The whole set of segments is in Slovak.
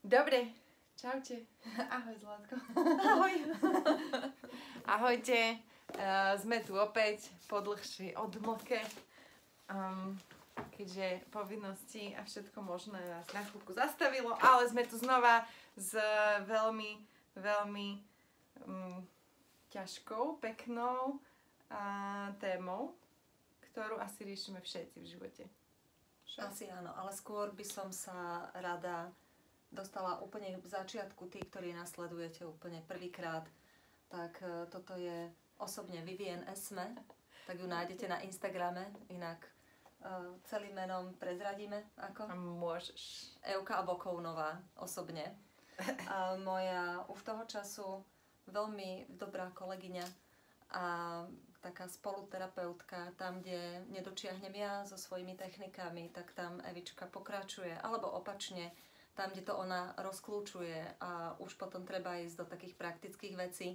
Dobre, čaute. Ahoj, Zlatko. Ahoj. Ahojte. Sme tu opäť po dlhšej odmlke. Keďže povinnosti a všetko možné nás na chvíľku zastavilo, ale sme tu znova s veľmi ťažkou, peknou témou, ktorú asi riešime všetci v živote. Asi áno, ale skôr by som sa rada dostala úplne v začiatku, tí, ktorí nasledujete úplne prvýkrát, tak toto je osobne Vivien Esme, tak ju nájdete na Instagrame, inak celým menom prezradíme, ako? Môžeš. Evka Bokovnová, osobne. A moja už toho času veľmi dobrá kolegyňa a taká spoluterapeutka, tam, kde nedočiahnem ja so svojimi technikami, tak tam Evička pokračuje, alebo opačne, tam, kde to ona rozklúčuje a už potom treba ísť do takých praktických vecí,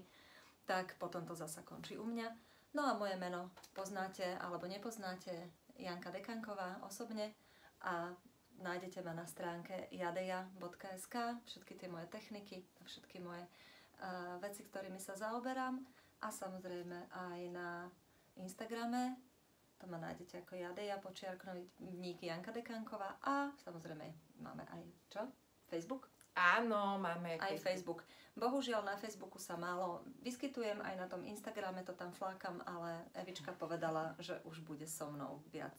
tak potom to zasa končí u mňa. No a moje meno poznáte alebo nepoznáte, Janka Dekanková osobne, a nájdete ma na stránke jadeja.sk, všetky tie moje techniky, všetky moje veci, ktorými sa zaoberám, a samozrejme aj na Instagrame, to ma nájdete ako jadeja_Janka Dekanková, a samozrejme máme aj čo? Facebook? Áno, máme aj Facebook. Bohužiaľ na Facebooku sa málo vyskytujem, aj na tom Instagrame to tam flákam, ale Evička povedala, že už bude so mnou viac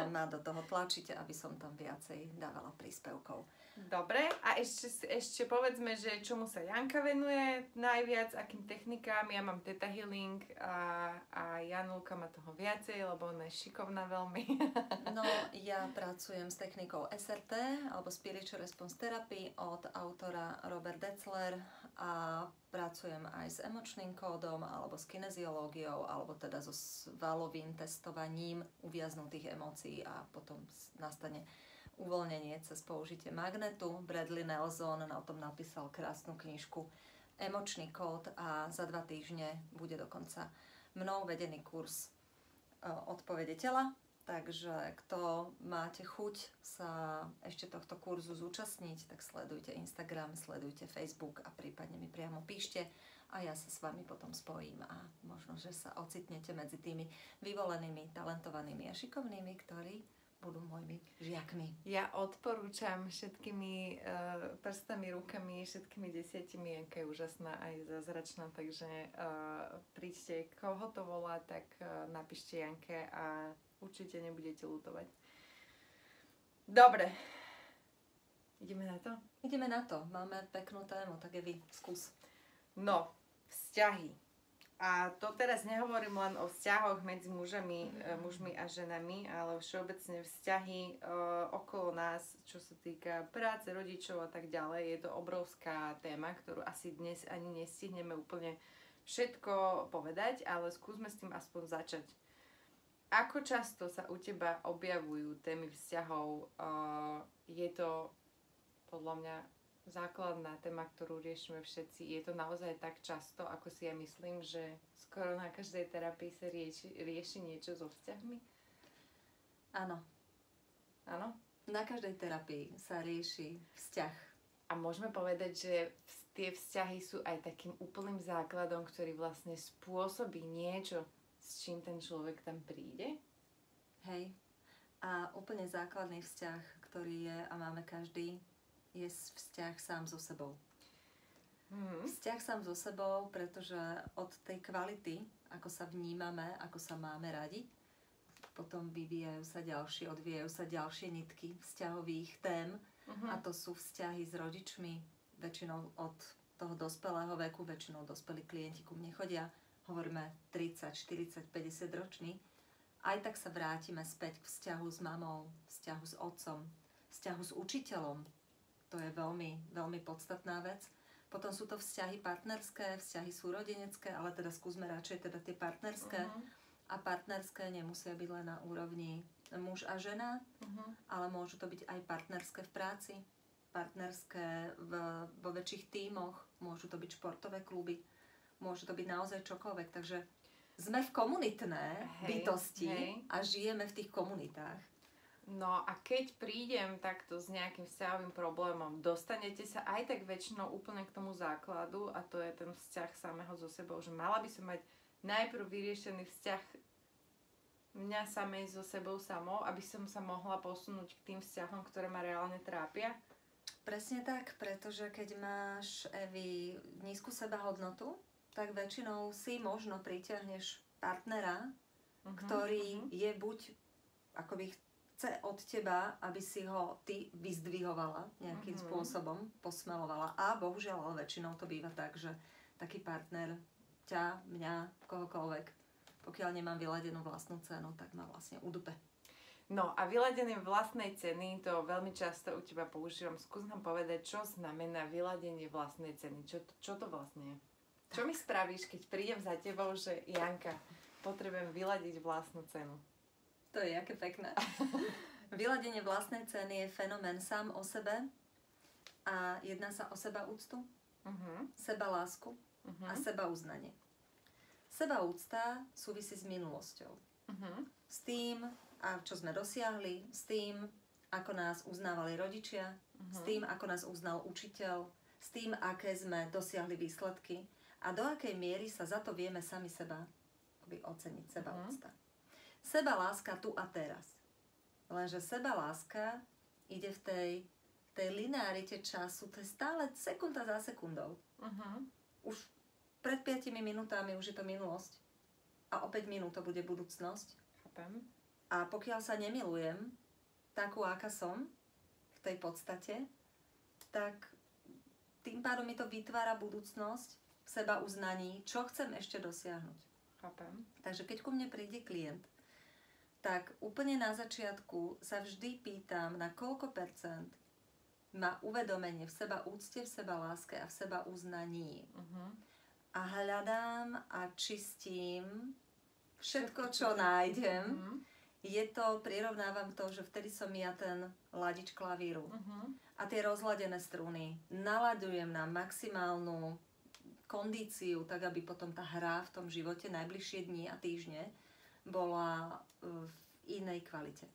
ma do toho tlačiť, aby som tam viacej dávala príspevkov. Dobre, a ešte povedzme, že čomu sa Janka venuje najviac, akým technikám. Ja mám Theta Healing a Janulka má toho viacej, lebo ona je šikovná veľmi. No, ja pracujem s technikou SRT, alebo Spiritual Response Therapy od autora Robert Detzler, a pracujem aj s emočným kódom, alebo s kineziológiou, alebo teda so svalovým testovaním uviaznutých emócií, a potom nastane uvoľnenie cez použitie magnetu. Bradley Nelson o tom napísal krásnu knižku Emočný kód, a za 2 týždne bude dokonca mnou vedený kurz Odpovede tela. Takže kto máte chuť sa ešte tohto kurzu zúčastniť, tak sledujte Instagram, sledujte Facebook a prípadne mi priamo píšte a ja sa s vami potom spojím a možno, že sa ocitnete medzi tými vyvolenými, talentovanými a šikovnými, ktorí budú mojimi žiakmi. Ja odporúčam všetkými prstami, rukami, všetkými 10. Janka je úžasná aj zázračná, takže príďte, koho to volá, tak napíšte Janke a určite nebudete ľutovať. Dobre. Ideme na to? Ideme na to. Máme peknú tému, tak je vy, skús. No, vzťahy. A to teraz nehovorím len o vzťahoch medzi mužmi a ženami, ale všeobecne vzťahy okolo nás, čo sa týka práce, rodičov a tak ďalej. Je to obrovská téma, ktorú asi dnes ani nestihneme úplne všetko povedať, ale skúsme s tým aspoň začať. Ako často sa u teba objavujú témy vzťahov? Je to podľa mňa základná téma, ktorú riešime všetci. Je to naozaj tak často, ako si ja myslím, že skoro na každej terapii sa rieši niečo so vzťahmi? Áno. Áno? Na každej terapii sa rieši vzťah. A môžeme povedať, že tie vzťahy sú aj takým úplným základom, ktorý vlastne spôsobí niečo, s čím ten človek tam príde? Hej. A úplne základný vzťah, ktorý je a máme každý, je vzťah sám so sebou. Vzťah sám so sebou, pretože od tej kvality, ako sa vnímame, ako sa máme radi, potom odvíjajú sa ďalšie nitky vzťahových tém, a to sú vzťahy s rodičmi, väčšinou od toho dospelého veku, väčšinou dospelí klienti ku mne chodia, hovoríme 30, 40, 50 roční, aj tak sa vrátime späť k vzťahu s mamou, vzťahu s otcom, vzťahu s učiteľom. To je veľmi, veľmi podstatná vec. Potom sú to vzťahy partnerské, vzťahy súrodenecké, ale teda skúsme radšej teda tie partnerské. A partnerské nemusia byť len na úrovni muž a žena, ale môžu to byť aj partnerské v práci, partnerské vo väčších tímoch, môžu to byť športové kluby, môže to byť naozaj čokoľvek. Takže sme v komunitné bytosti a žijeme v tých komunitách. No a keď prídem takto s nejakým vzťahovým problémom, dostanete sa aj tak väčšinou úplne k tomu základu a to je ten vzťah samého so sebou, že mala by som mať najprv vyriešený vzťah mňa samej so sebou samou, aby som sa mohla posunúť k tým vzťahom, ktoré ma reálne trápia. Presne tak, pretože keď máš, Evi, nízku sebahodnotu, tak väčšinou si možno pritiahneš partnera, ktorý je buď akoby chce od teba, aby si ho ty vyzdvihovala nejakým spôsobom, posmelovala. A bohužiaľ, ale väčšinou to býva tak, že taký partner ťa, mňa, kohokoľvek, pokiaľ nemám vyladenú vlastnú cenu, tak ma vlastne udupe. No a vyladenie vlastnej ceny, to veľmi často u teba používam. Skús nám povedať, čo znamená vyladenie vlastnej ceny. Čo to vlastne je? Tak. Čo mi spravíš, keď prídem za tebou, že Janka, potrebujem vyladiť vlastnú cenu? To je aké pekné. Vyladenie vlastnej ceny je fenomén sám o sebe a jedná sa o sebaúctu, sebalásku a sebauznanie. Sebaúcta súvisí s minulosťou. S tým, čo sme dosiahli, s tým, ako nás uznávali rodičia, s tým, ako nás uznal učiteľ, s tým, aké sme dosiahli výsledky a do akej miery sa za to vieme sami seba oceniť, sebaúcta. Sebaláska tu a teraz. Lenže sebaláska ide v tej linearite času, to je stále sekunda za sekundou. Už pred 5 minútami už je to minulosť a o 5 minút to bude budúcnosť. Chápem. A pokiaľ sa nemilujem takú, aká som v tej podstate, tak tým pádom mi to vytvára budúcnosť v seba uznaní, čo chcem ešte dosiahnuť. Chápem. Takže keď ku mne príde klient, tak úplne na začiatku sa vždy pýtam, na koľko percent má uvedomenie v seba úcte, v seba láske a v seba uznaní. A hľadám a čistím všetko, čo nájdem. Je to, prirovnávam to, že vtedy som ja ten ladič klavíru. A tie rozladené struny naladujem na maximálnu kondíciu, tak aby potom tá hra v tom živote najbližšie dni a týždne bola v inej kvalite.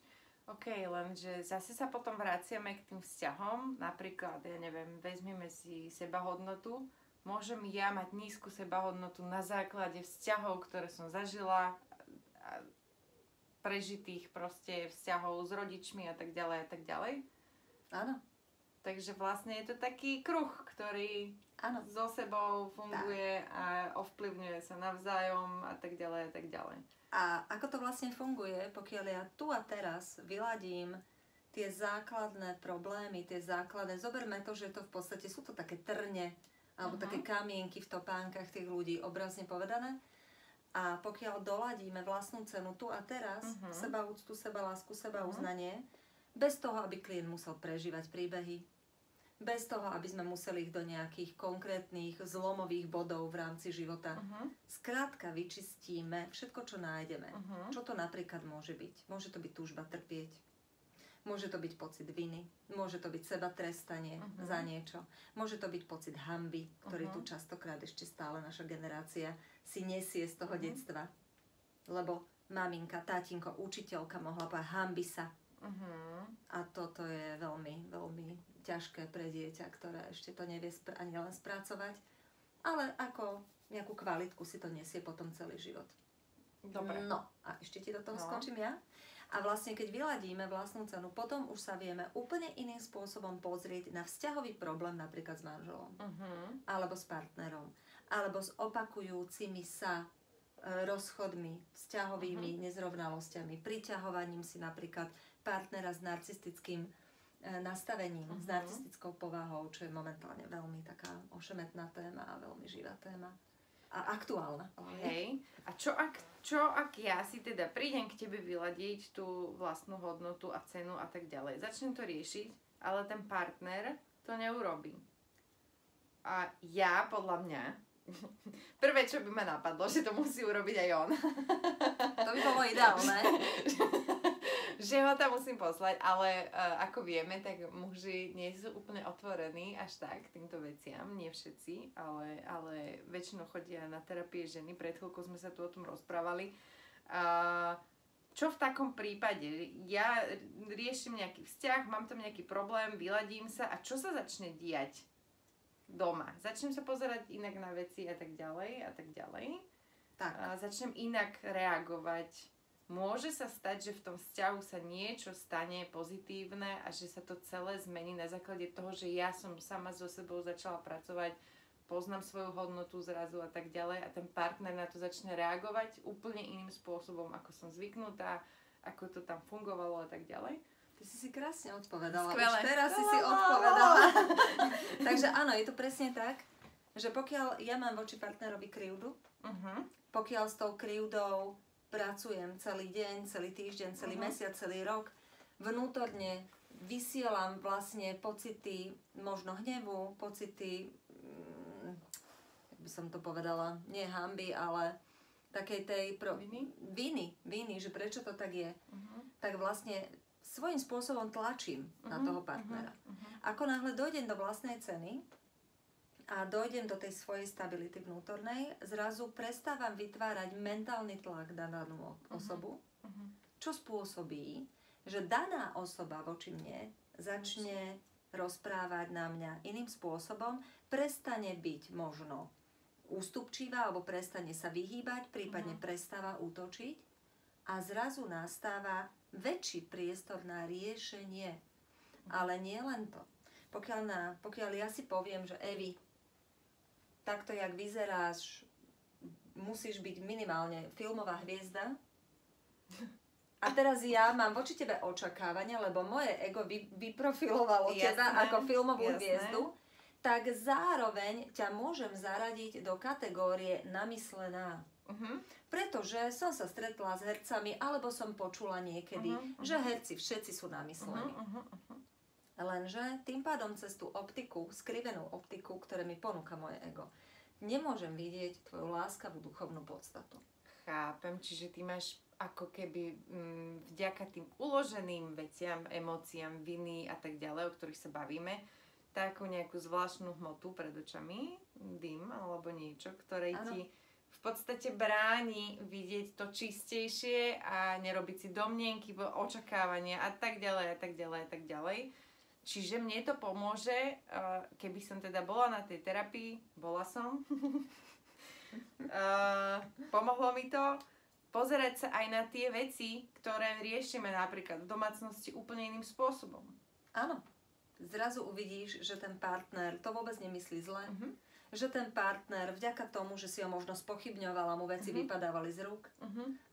OK, lenže zase sa potom vraciame k tým vzťahom. Napríklad, ja neviem, vezmeme si sebahodnotu. Môžem ja mať nízku sebahodnotu na základe vzťahov, ktoré som zažila, prežitých proste vzťahov s rodičmi a tak ďalej a tak ďalej. Áno. Takže vlastne je to taký kruh, ktorý so sebou funguje a ovplyvňuje sa navzájom a tak ďalej a tak ďalej. A ako to vlastne funguje, pokiaľ ja tu a teraz vyladím tie základné problémy, tie základné, zoberme to, že to v podstate sú to také trne, alebo také kamienky v topánkach tých ľudí, obrazne povedané. A pokiaľ doladíme vlastnú cenu tu a teraz, sebaúctu, sebalásku, sebauznanie, bez toho, aby klient musel prežívať príbehy, bez toho, aby sme museli ich do nejakých konkrétnych zlomových bodov v rámci života. Skrátka vyčistíme všetko, čo nájdeme. Čo to napríklad môže byť? Môže to byť túžba trpieť. Môže to byť pocit viny. Môže to byť sebatrestanie za niečo. Môže to byť pocit hanby, ktorý tu častokrát ešte stále naša generácia si nesie z toho detstva. Lebo maminka, tátinko, učiteľka mohla povedať hanbi sa. A toto je veľmi, veľmi ťažké pre dieťa, ktoré ešte to nevie ani len spracovať. Ale ako nejakú kvalitku si to nesie potom celý život. Dobre. No a ešte ti do toho skončím ja. A vlastne keď vyladíme vlastnú cenu, potom už sa vieme úplne iným spôsobom pozrieť na vzťahový problém napríklad s manželom. Alebo s partnerom. Alebo s opakujúcimi sa rozchodmi, vzťahovými nezrovnalosťami, priťahovaním si napríklad partnera s narcistickým nastavením, s narcistickou povahou, čo je momentálne veľmi taká ošemetná téma a veľmi živá téma. A aktuálna. Hej. A čo ak ja si teda prídem k tebe vyladiť tú vlastnú hodnotu a cenu a tak ďalej. Začnem to riešiť, ale ten partner to neurobí. A ja, podľa mňa, prvé, čo by ma napadlo, že to musí urobiť aj on. To by bolo ideálne. Že ho tam musím poslať, ale ako vieme, tak muži nie sú úplne otvorení až tak týmto veciam. Nie všetci, ale väčšinou chodia na terapie ženy. Pred chvíľkou sme sa tu o tom rozprávali. čo v takom prípade? Ja riešim nejaký vzťah, mám tam nejaký problém, vyladím sa a čo sa začne diať doma? Začnem sa pozerať inak na veci a tak ďalej a tak ďalej. Tak. A začnem inak reagovať. Môže sa stať, že v tom vzťahu sa niečo stane pozitívne a že sa to celé zmení na základe toho, že ja som sama so sebou začala pracovať, poznám svoju hodnotu zrazu a tak ďalej a ten partner na to začne reagovať úplne iným spôsobom, ako som zvyknutá, ako to tam fungovalo a tak ďalej. Ty si krásne odpovedala. Skvelé. Už teraz si odpovedala. Takže áno, je to presne tak, že pokiaľ ja mám voči partnerovi krivdu, pokiaľ s tou krivdou pracujem celý deň, celý týždeň, celý mesiac, celý rok, vnútorne vysielam vlastne pocity možno hnevu, pocity by som to povedala, nie hanby, ale takej tej viny, že prečo to tak je, tak vlastne svojím spôsobom tlačím na toho partnera. Ako náhle dojdem do vlastnej ceny a dojdem do tej svojej stability vnútornej, zrazu prestávam vytvárať mentálny tlak na danú osobu, čo spôsobí, že daná osoba voči mne začne rozprávať na mňa iným spôsobom, prestane byť možno ústupčivá alebo prestane sa vyhýbať, prípadne prestáva útočiť a zrazu nastáva väčší priestor na riešenie. Ale nie len to. Pokiaľ ja si poviem, že Evi, takto jak vyzeráš, musíš byť minimálne filmová hviezda a teraz ja mám voči tebe očakávania, lebo moje ego vyprofilovalo teba ako filmovú hviezdu, tak zároveň ťa môžem zaradiť do kategórie namyslená. Pretože som sa stretla s hercami, alebo som počula niekedy, že herci všetci sú namyslení. Lenže tým pádom cez tú optiku, skrivenú optiku, ktoré mi ponúka moje ego, nemôžem vidieť tvoju láskavú duchovnú podstatu. Chápem, čiže ty máš ako keby vďaka tým uloženým veciam, emóciám, viny a tak ďalej, o ktorých sa bavíme, takú nejakú zvláštnu hmotu pred očami, dym alebo niečo, ktoré ti v podstate bráni vidieť to čistejšie a nerobiť si domnienky, očakávania a tak ďalej a tak ďalej a tak ďalej. Čiže mne to pomôže, keby som teda bola na tej terapii, bola som, pomohlo mi to pozerať sa aj na tie veci, ktoré riešime napríklad v domácnosti úplne iným spôsobom. Áno. Zrazu uvidíš, že ten partner to vôbec nemyslí zle, že ten partner vďaka tomu, že si ho možno spochybňovala, mu veci vypadávali z rúk,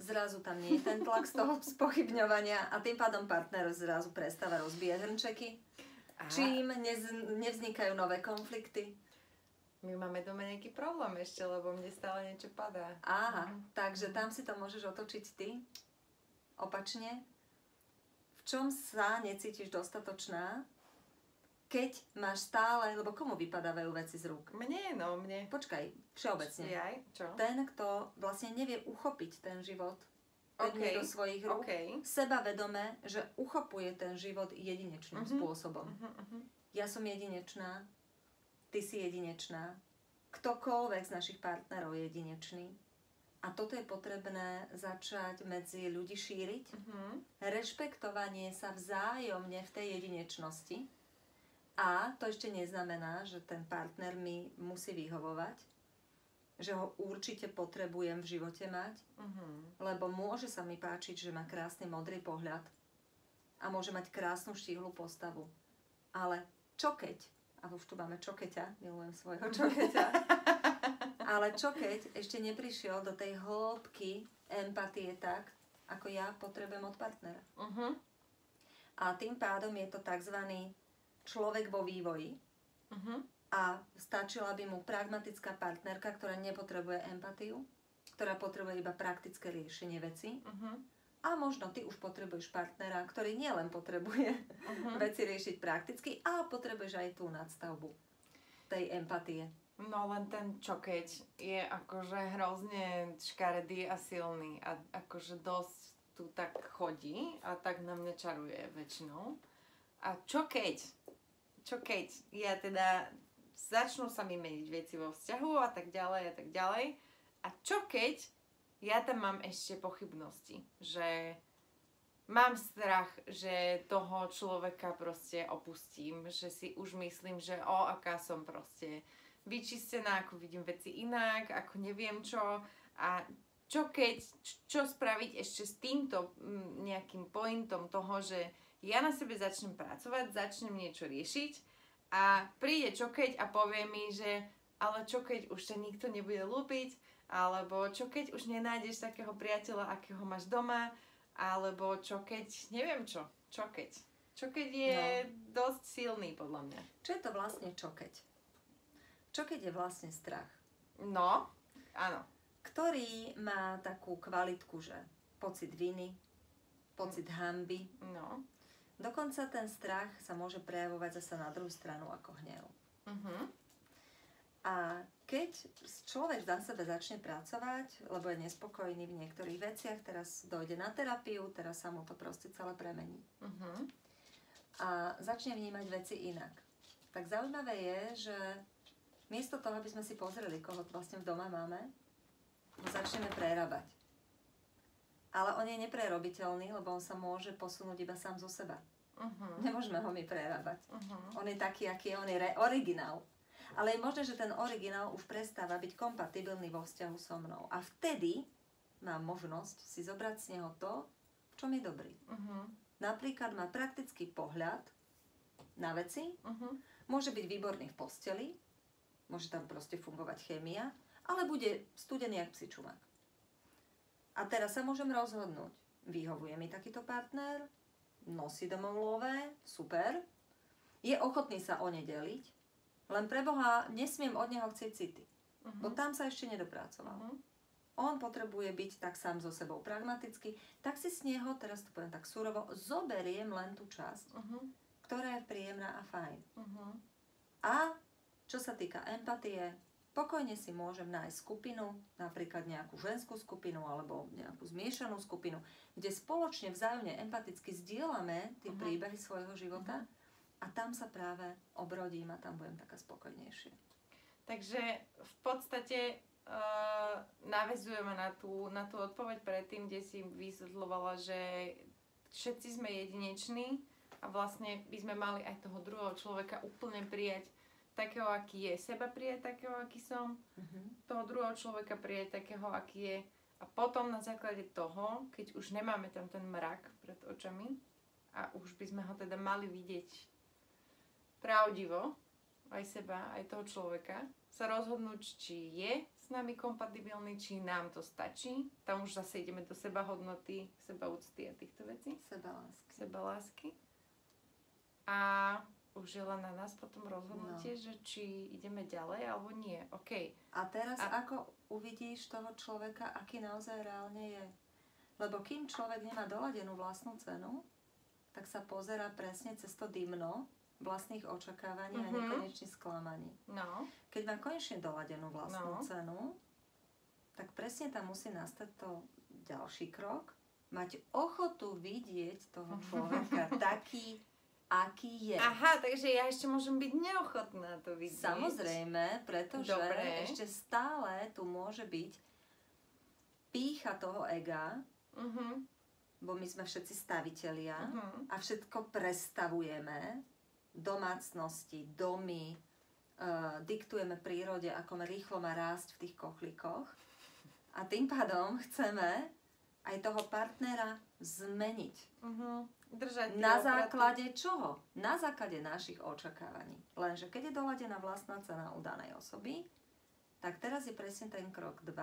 zrazu tam nie je ten tlak z toho spochybňovania a tým pádom partner zrazu prestáva rozbíjať hrnčeky, čím nevznikajú nové konflikty. My máme doma nejaký problém ešte, lebo mne stále niečo padá. Takže tam si to môžeš otočiť ty, opačne. V čom sa necítiš dostatočná, keď máš stále, lebo komu vypadávajú veci z rúk? Mne. Počkaj, všeobecne. Čo? Ten, kto vlastne nevie uchopiť ten život do svojich rúk, sebavedome, že uchopuje ten život jedinečným spôsobom. Ja som jedinečná, ty si jedinečná, ktokoľvek z našich partnerov je jedinečný. A toto je potrebné začať medzi ľudí šíriť. Rešpektovanie sa vzájomne v tej jedinečnosti. A to ešte neznamená, že ten partner mi musí vyhovovať, že ho určite potrebujem v živote mať, lebo môže sa mi páčiť, že má krásny modrý pohľad a môže mať krásnu štíhlu postavu. Ale čo keď, a už tu máme čokeťa, milujem svojho čokeťa, ale čo keď ešte neprišiel do tej hĺbky empatie tak, ako ja potrebujem od partnera. A tým pádom je to takzvaný človek vo vývoji a stačila by mu pragmatická partnerka, ktorá nepotrebuje empatiu, ktorá potrebuje iba praktické riešenie veci. A možno ty už potrebuješ partnera, ktorý nielen potrebuje veci riešiť prakticky, a potrebuješ aj tú nadstavbu tej empatie. No len ten čokeť je akože hrozne škaredý a silný a akože dosť tu tak chodí a tak na mňa čaruje väčšinou. A čo keď ja teda začnú sa mi meniť veci vo vzťahu a tak ďalej a čo keď ja tam mám ešte pochybnosti, že mám strach, že toho človeka proste opustím, že si už myslím, že aká som proste vyčistená, ako vidím veci inak, ako neviem čo a čo spraviť ešte s týmto nejakým pointom toho, že ja na sebe začnem pracovať, začnem niečo riešiť a príde čo keď a povie mi, že ale čo keď už sa nikto nebude ľúbiť, alebo čo keď už nenájdeš takého priateľa, akého máš doma, alebo čo keď, neviem čo keď. Čo keď je dosť silný podľa mňa. Čo je to vlastne čo keď? Čo keď je vlastne strach? No, áno. Ktorý má takú kvalitku, že pocit viny, pocit hanby. No. Dokonca ten strach sa môže prejavovať zasa na druhú stranu ako hnev. A keď človek na sebe začne pracovať, lebo je nespokojný v niektorých veciach, teraz dojde na terapiu, teraz sa mu to proste celé premení. A začne vnímať veci inak. Tak zaujímavé je, že miesto toho, aby sme si pozreli, koho vlastne v doma máme, ho začneme prerábať. Ale on je neprerobiteľný, lebo on sa môže posunúť iba sám zo seba. Nemôžeme ho my prerábať. On je taký, aký je, on je originál. Ale je možné, že ten originál už prestáva byť kompatibilný vo vzťahu so mnou. A vtedy mám možnosť si zobrať z neho to, čo mi je dobrý. Napríklad má praktický pohľad na veci, môže byť výborný v posteli, môže tam proste fungovať chémia, ale bude studený jak psi čumák. A teraz sa môžem rozhodnúť. Vyhovuje mi takýto partner, nosí domov love, super. Je ochotný sa o ne deliť, len pre Boha nesmiem od neho chcieť city. Bo tam sa ešte nedopracoval. On potrebuje byť tak sám so sebou pragmaticky, tak si z neho, teraz to poviem tak surovo, zoberiem len tú časť, ktorá je príjemná a fajn. A čo sa týka empatie, pokojne si môžem nájsť skupinu, napríklad nejakú ženskú skupinu alebo nejakú zmiešanú skupinu, kde spoločne vzájomne empaticky zdieľame tie príbehy svojho života a tam sa práve obrodím a tam budem taká spokojnejšia. Takže v podstate naväzujeme na tú odpoveď predtým, kde si vysvetľovala, že všetci sme jedineční a vlastne by sme mali aj toho druhého človeka úplne prijať takého, aký je, seba prijať takého, aký som, toho druhého človeka prijať takého, aký je a potom na základe toho, keď už nemáme tam ten mrak pred očami a už by sme ho teda mali vidieť pravdivo, aj seba, aj toho človeka, sa rozhodnúť, či je s nami kompatibilný, či nám to stačí. Tam už zase ideme do sebahodnoty, sebaúcty a týchto vecí. Sebalásky. A už je len na nás potom rozhodnutie, že či ideme ďalej alebo nie. OK. A teraz ako uvidíš toho človeka, aký naozaj reálne je? Lebo kým človek nemá doladenú vlastnú cenu, tak sa pozerá presne cez to dymno vlastných očakávaní a nekonečných sklamaní. No. Keď má konečne doladenú vlastnú cenu, tak presne tam musí nastať to ďalší krok. Mať ochotu vidieť toho človeka taký, aký je. Aha, takže ja ešte môžem byť neochotná to vidieť. Samozrejme, pretože ešte stále tu môže byť pýcha toho ega, bo my sme všetci stavitelia a všetko prestavujeme, domácnosti, domy, diktujeme prírode, ako rýchlo má rásť v tých kochlíkoch a tým pádom chceme aj toho partnera zmeniť. Na základe čoho? Na základe našich očakávaní. Lenže keď je doladená vlastná cena u danej osoby, tak teraz je presne ten krok 2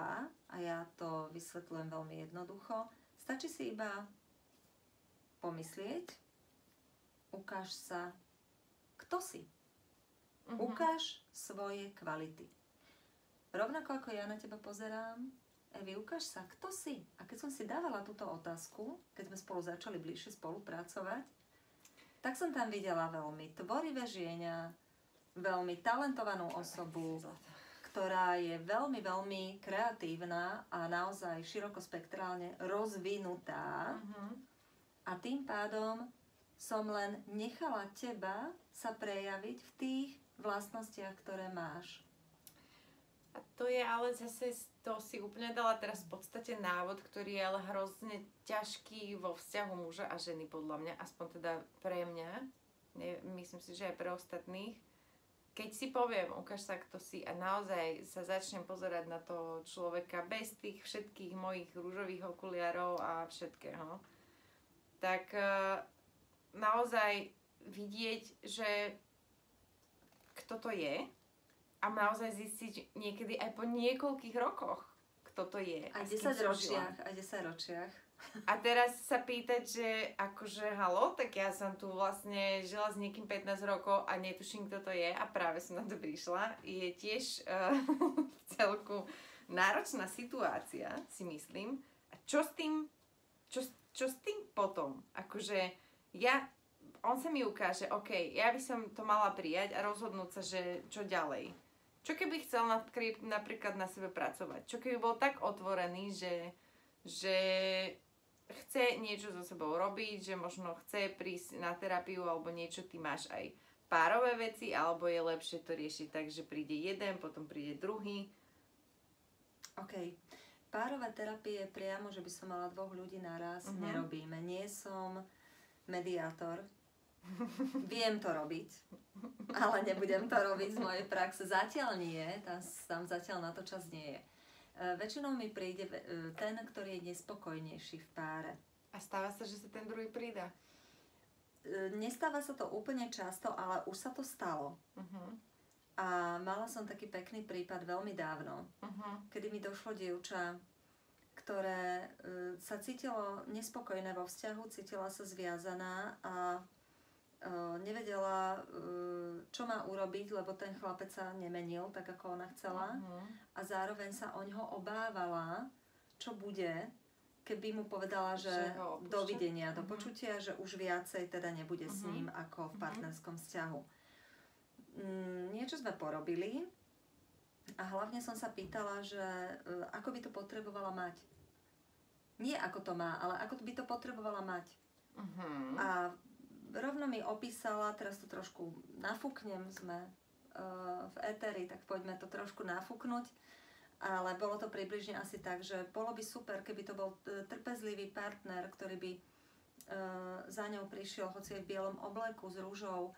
a ja to vysvetľujem veľmi jednoducho. Stačí si iba pomyslieť, ukáž sa, kto si. Ukáž svoje kvality. Rovnako ako ja na teba pozerám, Evi, ukáž sa, kto si. A keď som si dávala túto otázku, keď sme spolu začali bližšie spolupracovať, tak som tam videla veľmi tvorivé žieňa, veľmi talentovanú osobu, ktorá je veľmi, veľmi kreatívna a naozaj širokospektrálne rozvinutá. A tým pádom som len nechala teba sa prejaviť v tých vlastnostiach, ktoré máš. A to je ale zase, to si úplne dala teraz v podstate návod, ktorý je ale hrozne ťažký vo vzťahu muža a ženy podľa mňa, aspoň teda pre mňa, myslím si, že aj pre ostatných. Keď si poviem, ukáž sa, kto si a naozaj sa začnem pozerať na toho človeka bez tých všetkých mojich rúžových okuliarov a všetkého, tak naozaj vidieť, že kto to je a naozaj zistiť niekedy aj po niekoľkých rokoch, kto to je. Aj 10 ročiach. A teraz sa pýtať, že akože halo, tak ja som tu vlastne žila s niekým 15 rokov a netuším, kto to je a práve som na to prišla. Je tiež celku náročná situácia, si myslím. A čo s tým, čo s tým potom? Akože on sa mi ukáže, OK, ja by som to mala prijať a rozhodnúť sa, že čo ďalej. Čo keby chcel napríklad na sebe pracovať? Čo keby bol tak otvorený, že chce niečo so sebou robiť, že možno chce prísť na terapiu alebo niečo, ty máš aj párové veci, alebo je lepšie to riešiť tak, že príde jeden, potom príde druhý? OK. Párové terapie priamo, že by som mala 2 ľudí naraz, nerobíme. Nie som mediátor. Viem to robiť, ale nebudem to robiť z mojej praxe. Zatiaľ nie, tam zatiaľ na to čas nie je. Väčšinou mi príde ten, ktorý je nespokojnejší v páre. A stáva sa, že sa ten druhý pridá? Nestáva sa to úplne často, ale už sa to stalo. A mala som taký pekný prípad veľmi dávno, kedy mi došlo dievča, ktoré sa cítilo nespokojné vo vzťahu, cítila sa zviazaná a nevedela, čo má urobiť, lebo ten chlapec sa nemenil tak, ako ona chcela. A zároveň sa o ňoho obávala, čo bude, keby mu povedala, že dovidenia, do počutia, že už viacej teda nebude s ním ako v partnerskom vzťahu. Niečo sme porobili a hlavne som sa pýtala, že ako by to potrebovala mať. Nie ako to má, ale ako by to potrebovala mať. A rovno mi opísala, teraz to trošku nafúknem, sme v éteri, tak poďme to trošku nafúknuť, ale bolo to približne asi tak, že bolo by super, keby to bol trpezlivý partner, ktorý by za ňou prišiel, hoci je v bielom obleku s rúžou,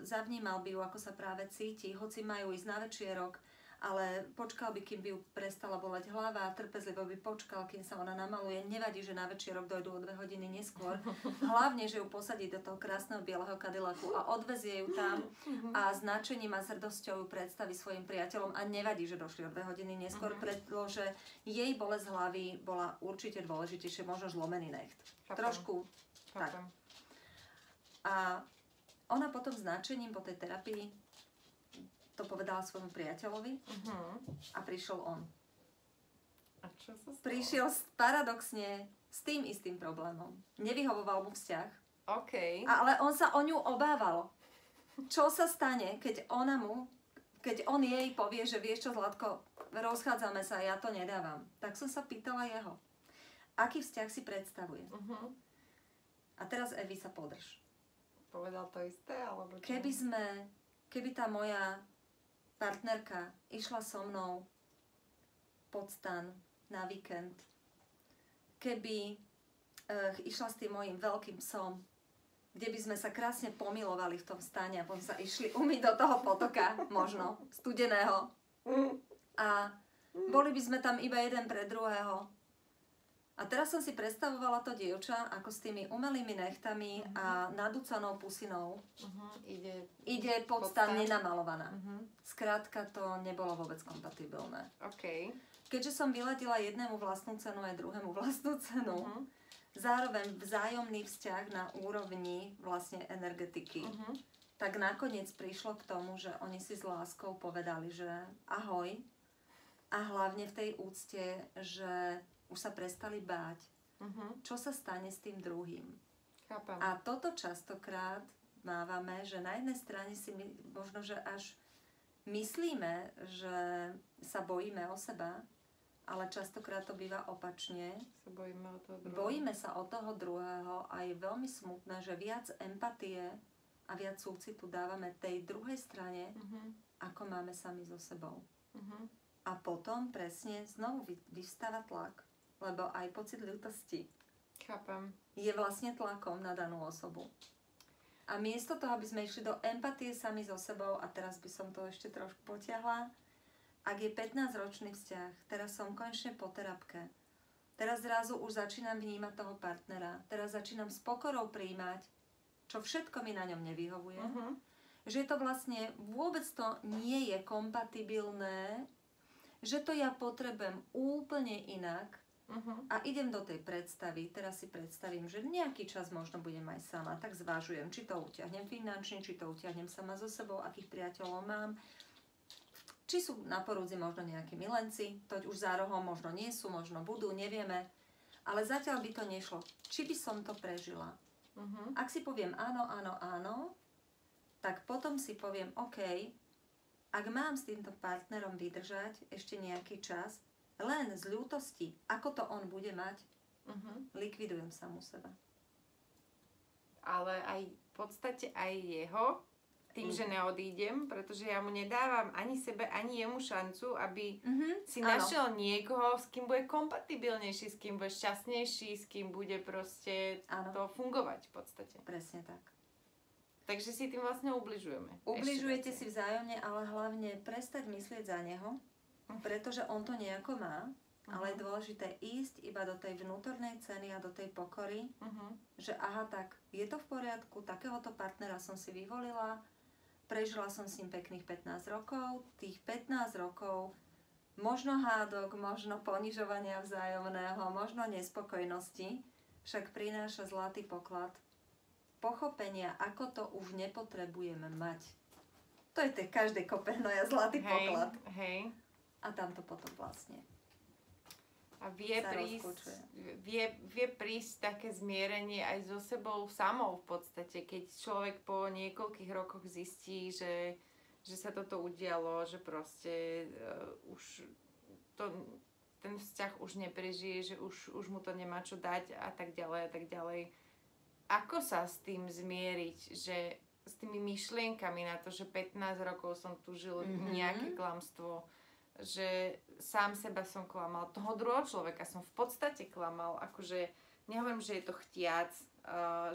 zavnímal by ju, ako sa práve cíti, hoci majú ísť na večierok, ale počkal by, kým by ju prestala boleť hlava, trpezlivo by počkal, kým sa ona namaluje. Nevadí, že na večierok dojdú o 2 hodiny neskôr. Hlavne, že ju posadí do toho krásneho bieleho Cadillacu a odvezie ju tam a s nadšením a srdosťou ju predstaví svojim priateľom a nevadí, že došli o 2 hodiny neskôr, pretože jej bolesť hlavy bola určite dôležitejšia, možno zlomený necht. Trošku tak. A ona potom s nadšením po tej terapii to povedala svojmu priateľovi a prišiel on. A čo sa stalo? Prišiel paradoxne s tým istým problémom. Nevyhovoval mu vzťah, ale on sa o ňu obával. Čo sa stane, keď on jej povie, že vieš čo, Zlatko, rozchádzame sa, ja to nedávam. Tak som sa pýtala jeho, aký vzťah si predstavuje. A teraz Evi sa podrž. Povedal to isté, alebo čo? Keby tá moja partnerka išla so mnou pod stan na víkend, keby išla s tým mojím veľkým psom, kde by sme sa krásne pomilovali v tom stane a potom sa išli umyť do toho potoka, možno studeného, a boli by sme tam iba jeden pre druhého. A teraz som si predstavovala to dievča ako s tými umelými nechtami a nadúcanou pusinou. Ide pod stan nenamalovaná. Skrátka to nebolo vôbec kompatibilné. Keďže som vyladila jednému vlastnú cenu aj druhému vlastnú cenu, zároveň vzájomný vzťah na úrovni vlastne energetiky, tak nakoniec prišlo k tomu, že oni si s láskou povedali, že ahoj, a hlavne v tej úcte, že už sa prestali báť, čo sa stane s tým druhým. Chápam. A toto častokrát mávame, že na jednej strane si možno, že až myslíme, že sa bojíme o seba, ale častokrát to býva opačne. Bojíme sa o toho druhého a je veľmi smutné, že viac empatie a viac súcitu dávame tej druhej strane, ako máme sami so sebou. A potom presne znovu vyvstáva tlak, lebo aj pocit ľútosti je vlastne tlakom na danú osobu. A miesto toho, aby sme išli do empatie sami so sebou, a teraz by som to ešte trošku potiahla, ak je 15-ročný vzťah, teraz som konečne po terapke, teraz zrazu už začínam vnímať toho partnera, teraz začínam s pokorou prijímať, čo všetko mi na ňom nevyhovuje, že to vlastne vôbec to nie je kompatibilné, že to ja potrebujem úplne inak a idem do tej predstavy, teraz si predstavím, že nejaký čas možno budem aj sama, tak zvažujem, či to utiahnem finančne, či to utiahnem sama so sebou, akých priateľov mám, či sú na porúdzi možno nejakí milenci, to už za rohom možno nie sú, možno budú, nevieme, ale zatiaľ by to nešlo. Či by som to prežila? Ak si poviem áno, áno, áno, tak potom si poviem, OK, ak mám s týmto partnerom vydržať ešte nejaký čas, len z ľútosti, ako to on bude mať, likvidujem samu seba. Ale aj v podstate aj jeho, tým, že neodídem, pretože ja mu nedávam ani sebe, ani jemu šancu, aby si našiel niekoho, s kým bude kompatibilnejší, s kým bude šťastnejší, s kým bude proste to fungovať v podstate. Presne tak. Takže si tým vlastne ubližujeme. Ubližujete si vzájomne, ale hlavne prestať myslieť za neho, pretože on to nejako má, ale je dôležité ísť iba do tej vnútornej ceny a do tej pokory, že aha, tak je to v poriadku, takéhoto partnera som si vyvolila, prežila som s ním pekných 15 rokov, tých 15 rokov možno hádok, možno ponižovania vzájomného, možno nespokojnosti, však prináša zlatý poklad pochopenia, ako to už nepotrebujeme mať. To je tej každej kopenoja zlatý poklad. Hej. A tam to potom vlastne a vie prísť také zmierenie aj so sebou samou v podstate, keď človek po niekoľkých rokoch zistí, že sa toto udialo, že proste ten vzťah už neprežije, že už mu to nemá čo dať a tak ďalej a tak ďalej. Ako sa s tým zmieriť, že s tými myšlienkami na to, že 15 rokov som tu žil nejaké klamstvo, že sám seba som klamal, toho druhého človeka som v podstate klamal, akože nehovorím, že je to chtiac,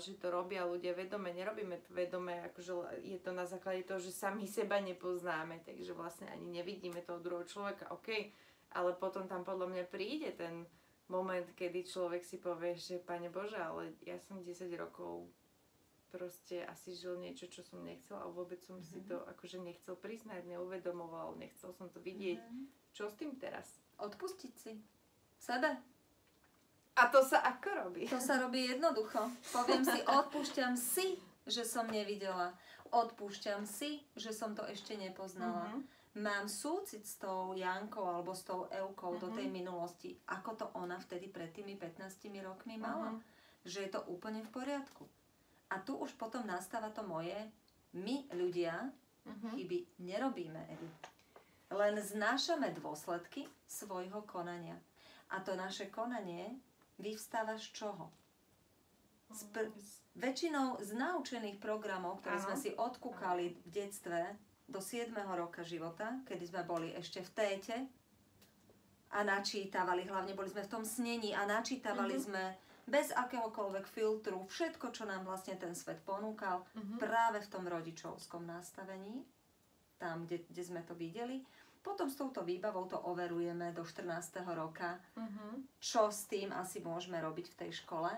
že to robia ľudia vedome, nerobíme to vedome, akože je to na základe toho, že sami seba nepoznáme, takže vlastne ani nevidíme toho druhého človeka, OK, ale potom tam podľa mňa príde ten moment, kedy človek si povie, že Pane Bože, ale ja som 10 rokov proste asi žil niečo, čo som nechcel a vôbec som si to akože nechcel priznať, neuvedomoval, nechcel som to vidieť. Čo s tým teraz? Odpustiť si sebe. A to sa ako robí? To sa robí jednoducho. Poviem si, odpúšťam si, že som nevidela. Odpúšťam si, že som to ešte nepoznala. Mám súcit s tou Jankou alebo s tou Eukou do tej minulosti. Ako to ona vtedy pred tými 15 rokmi mala. Že je to úplne v poriadku. A tu už potom nastáva to moje, my ľudia chyby nerobíme, Evi. Len znášame dôsledky svojho konania. A to naše konanie vyvstáva z čoho? Väčšinou z naučených programov, ktoré sme si odkúkali v detstve do 7. roka života, kedy sme boli ešte v téte a načítavali, hlavne boli sme v tom snení a načítavali sme bez akéhokoľvek filtru, všetko, čo nám vlastne ten svet ponúkal, práve v tom rodičovskom nastavení, tam, kde sme to videli. Potom s touto výbavou to overujeme do 14. roka, čo s tým asi môžeme robiť v tej škole.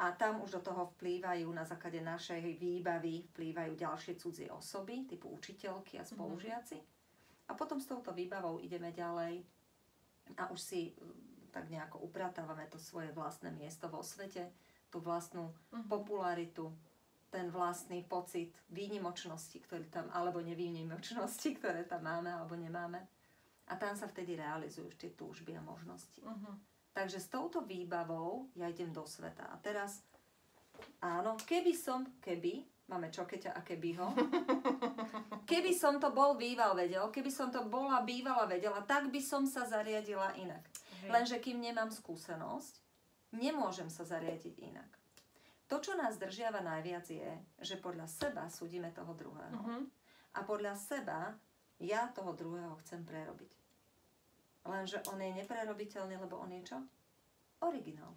A tam už do toho vplývajú, na základe našej výbavy, vplývajú ďalšie cudzie osoby, typu učiteľky a spolužiaci. A potom s touto výbavou ideme ďalej a už si tak nejako upratávame to svoje vlastné miesto vo svete, tú vlastnú popularitu, ten vlastný pocit výnimočnosti, ktorý tam, alebo nevýnimočnosti, ktoré tam máme alebo nemáme. A tam sa vtedy realizujú tie túžby a možnosti. Takže s touto výbavou ja idem do sveta. A teraz, áno, máme Čokeťa a kebyho, keby som to bol býval vedel, keby som to bola bývala vedela, tak by som sa zariadila inak. Lenže kým nemám skúsenosť, nemôžem sa zariadiť inak. To, čo nás držiava najviac je, že podľa seba súdime toho druhého. A podľa seba Ja toho druhého chcem prerobiť. Lenže on je neprerobiteľný, lebo on je čo? Originál.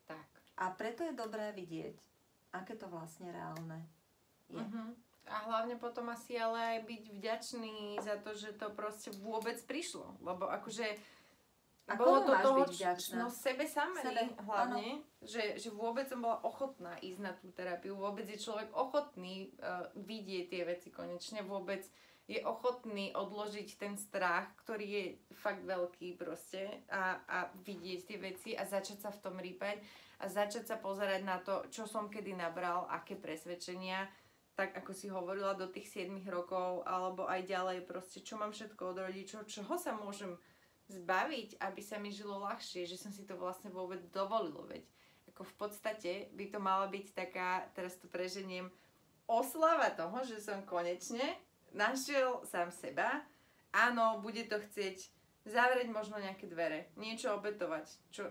Tak. A preto je dobré vidieť, aké to vlastne reálne je. A hlavne potom asi ale aj byť vďačný za to, že to proste vôbec prišlo. Lebo akože a bolo komu to máš toho, byť vďačná? no sebe samej hlavne, áno. že vôbec som bola ochotná ísť na tú terapiu. Vôbec je človek ochotný vidieť tie veci konečne. Vôbec je ochotný odložiť ten strach, ktorý je fakt veľký proste a vidieť tie veci a začať sa v tom rýpať a začať sa pozerať na to, čo som kedy nabral, aké presvedčenia, tak ako si hovorila do tých 7 rokov alebo aj ďalej proste, čo mám všetko od rodičov, čoho sa môžem zbaviť, aby sa mi žilo ľahšie, že som si to vlastne vôbec dovolilo, veď ako v podstate by to mala byť taká, teraz to preženiem, oslava toho, že som konečne našiel sám seba. Áno, bude to chcieť zavrieť možno nejaké dvere, niečo obetovať, čo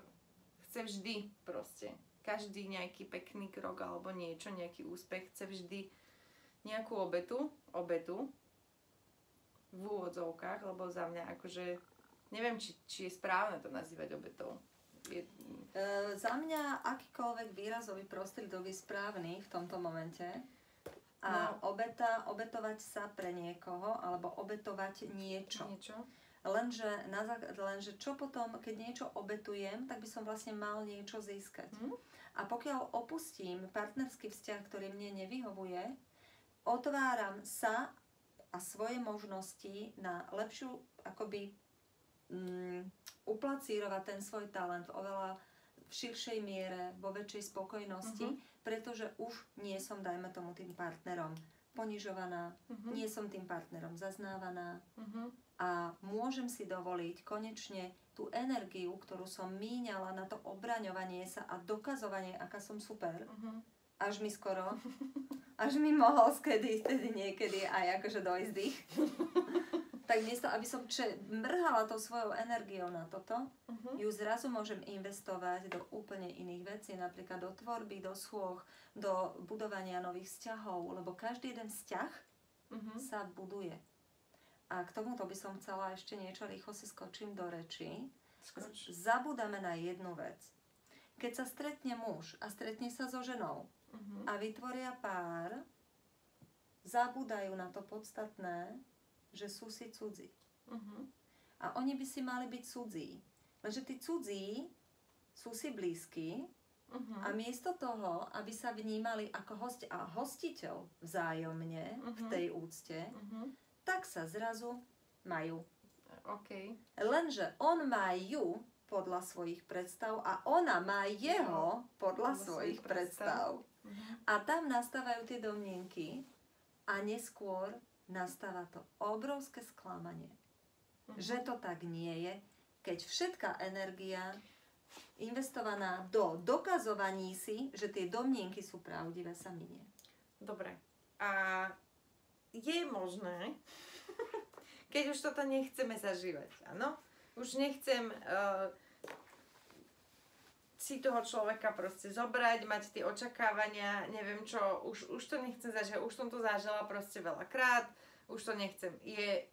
chce vždy proste. Každý nejaký pekný krok alebo niečo, nejaký úspech chce vždy nejakú obetu v úvodzovkách, lebo za mňa akože neviem, či je správne to nazývať obetou. Za mňa akýkoľvek výrazový prostriedok je správny v tomto momente. A obetovať sa pre niekoho, alebo obetovať niečo. Lenže čo potom, keď niečo obetujem, tak by som vlastne mal niečo získať. A pokiaľ opustím partnerský vzťah, ktorý mne nevyhovuje, otváram sa a svoje možnosti na lepšiu, akoby uplacírovať ten svoj talent v oveľa širšej miere, vo väčšej spokojnosti, pretože už nie som, dajme tomu, tým partnerom ponižovaná, nie som tým partnerom zaznávaná a môžem si dovoliť konečne tú energiu, ktorú som míňala na to obraňovanie sa a dokazovanie, aká som super, až mi mohol vtedy niekedy aj akože dojsť dých. Tak miesto, aby som mrhala tou svojou energiou na toto, ju zrazu môžem investovať do úplne iných vecí, napríklad do tvorby, do schôch, do budovania nových vzťahov, lebo každý jeden vzťah sa buduje. A k tomuto by som chcela ešte niečo, rýchlo si skočím do reči. Zabúdame na jednu vec. Keď sa stretne muž a stretne sa so ženou a vytvoria pár, zabúdajú na to podstatné, že sú si cudzí. A oni by si mali byť cudzí. Lenže tí cudzí sú si blízki a miesto toho, aby sa vnímali ako host a hostiteľ vzájomne v tej úcte, tak sa zrazu majú. Lenže on má ju podľa svojich predstav a ona má jeho podľa svojich predstav. A tam nastávajú tie domnienky a neskôr nastáva to obrovské sklamanie. Že to tak nie je, keď všetká energia investovaná do dokazovaní si, že tie domnienky sú pravdivé, sa minie. Dobre. A je možné, keď už toto nechceme zažívať, áno? Už nechcem si toho človeka proste zobrať, mať tie očakávania, neviem čo, už to nechcem zažívať, už som to zažila proste veľakrát, už to nechcem. Je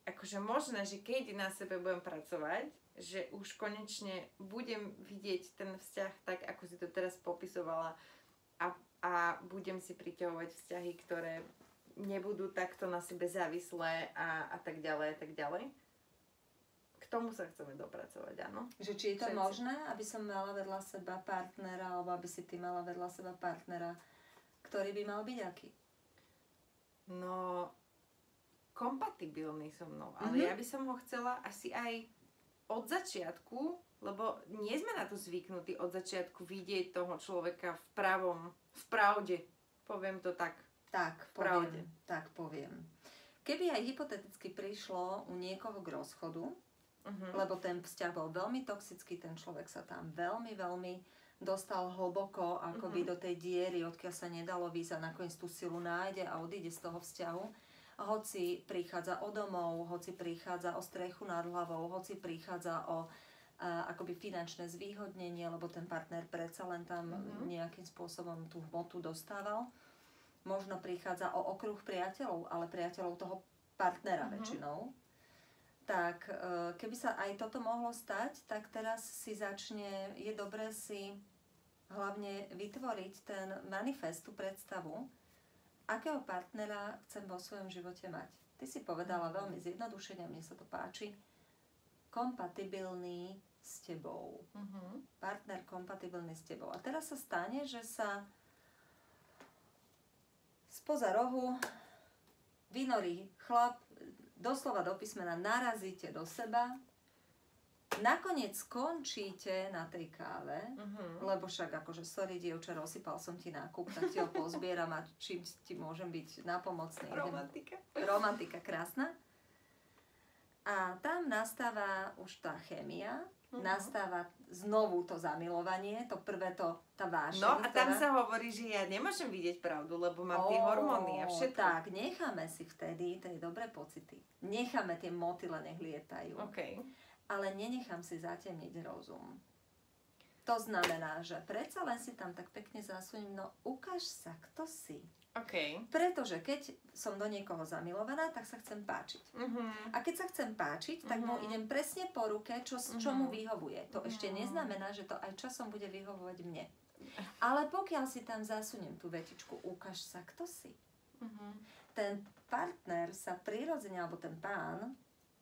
akože možné, že keď na sebe budem pracovať, že už konečne budem vidieť ten vzťah tak, ako si to teraz popisovala a budem si priťahovať vzťahy, ktoré nebudú takto na sebe závislé a tak ďalej a tak ďalej. K tomu sa chceme dopracovať, áno. Že či je to možné, aby som mala vedľa seba partnera, alebo aby si ty mala vedľa seba partnera, ktorý by mal byť aký? No, kompatibilný so mnou, ale ja by som ho chcela asi aj od začiatku, lebo nie sme na to zvyknutí od začiatku vidieť toho človeka v pravde. Poviem to tak. Tak poviem. Keby aj hypoteticky prišlo u niekoho k rozchodu, lebo ten vzťah bol veľmi toxický, ten človek sa tam veľmi, veľmi dostal hlboko akoby do tej diery, odkiaľ sa nedalo výjsť a nakoniec tú silu nájde a odíde z toho vzťahu. Hoci prichádza o domov, hoci prichádza o strechu nad hlavou, hoci prichádza o akoby finančné zvýhodnenie, lebo ten partner predsa len tam nejakým spôsobom tú hmotu dostával. Možno prichádza o okruh priateľov, ale priateľov toho partnera väčšinou, tak keby sa aj toto mohlo stať, tak teraz si je dobré si hlavne vytvoriť ten manifest, tú predstavu, akého partnera chcem vo svojom živote mať. Ty si povedala veľmi zjednodušene, mne sa to páči, kompatibilný s tebou. Partner kompatibilný s tebou. A teraz sa stane, že sa spoza rohu vynorí chlap, doslova do písmena narazíte do seba, nakoniec skončíte na tej káve, lebo však akože sorry dievča, rozsypal som ti nákup, tak ti ho pozbieram a čím ti môžem byť nápomocný. Romantika, krásna. A tam nastáva už tá chémia, nastáva znovu to zamilovanie, to prvé tá vášeň. No a tam sa hovorí, že ja nemôžem vidieť pravdu, lebo mám tie hormóny a všetko. Tak, necháme si vtedy tie dobré pocity. Necháme tie motyle, nech lietajú. Ale nenechám si zatemniť rozum. To znamená, že predsa len si tam tak pekne zasuním, no ukáž sa, kto si. Pretože keď som do niekoho zamilovaná, tak sa chcem páčiť. A keď sa chcem páčiť, tak mu idem presne po ruke, čo mu vyhovuje. To ešte neznamená, že to aj časom bude vyhovovať mne. Ale pokiaľ si tam zasuniem tú vetičku, ukáž sa, kto si. Ten partner sa prirodzene, alebo ten pán,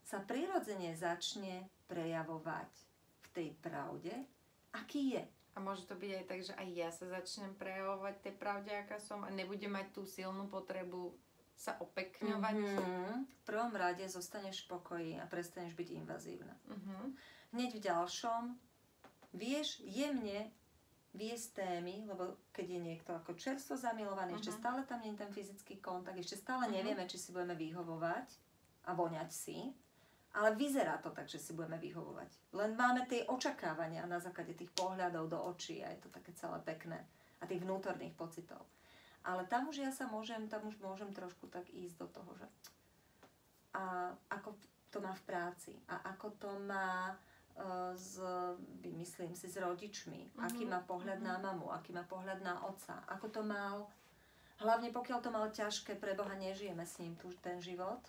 sa prirodzene začne prejavovať v tej pravde, aký je. A môže to byť aj tak, že aj ja sa začnem prejavovať tej pravde, aká som a nebudem mať tú silnú potrebu sa opekňovať. V prvom rade zostaneš v pokoji a prestaneš byť invazívna. Hneď v ďalšom vieš jemne viesť témy, lebo keď je niekto ako čerstvo zamilovaný, ešte stále tam nie je ten fyzický kontakt, ešte stále nevieme, či si budeme vyhovovať a voňať si. Ale vyzerá to tak, že si budeme vyhovovať. Len máme tie očakávania na základe tých pohľadov do očí a je to také celé pekné. A tých vnútorných pocitov. Ale tam už môžem trošku tak ísť do toho, že a ako to má v práci a ako to má myslím si, s rodičmi. Aký má pohľad na mamu, aký má pohľad na otca. Ako to mal, hlavne pokiaľ to mal ťažké, pre Boha nežijeme s ním ten život.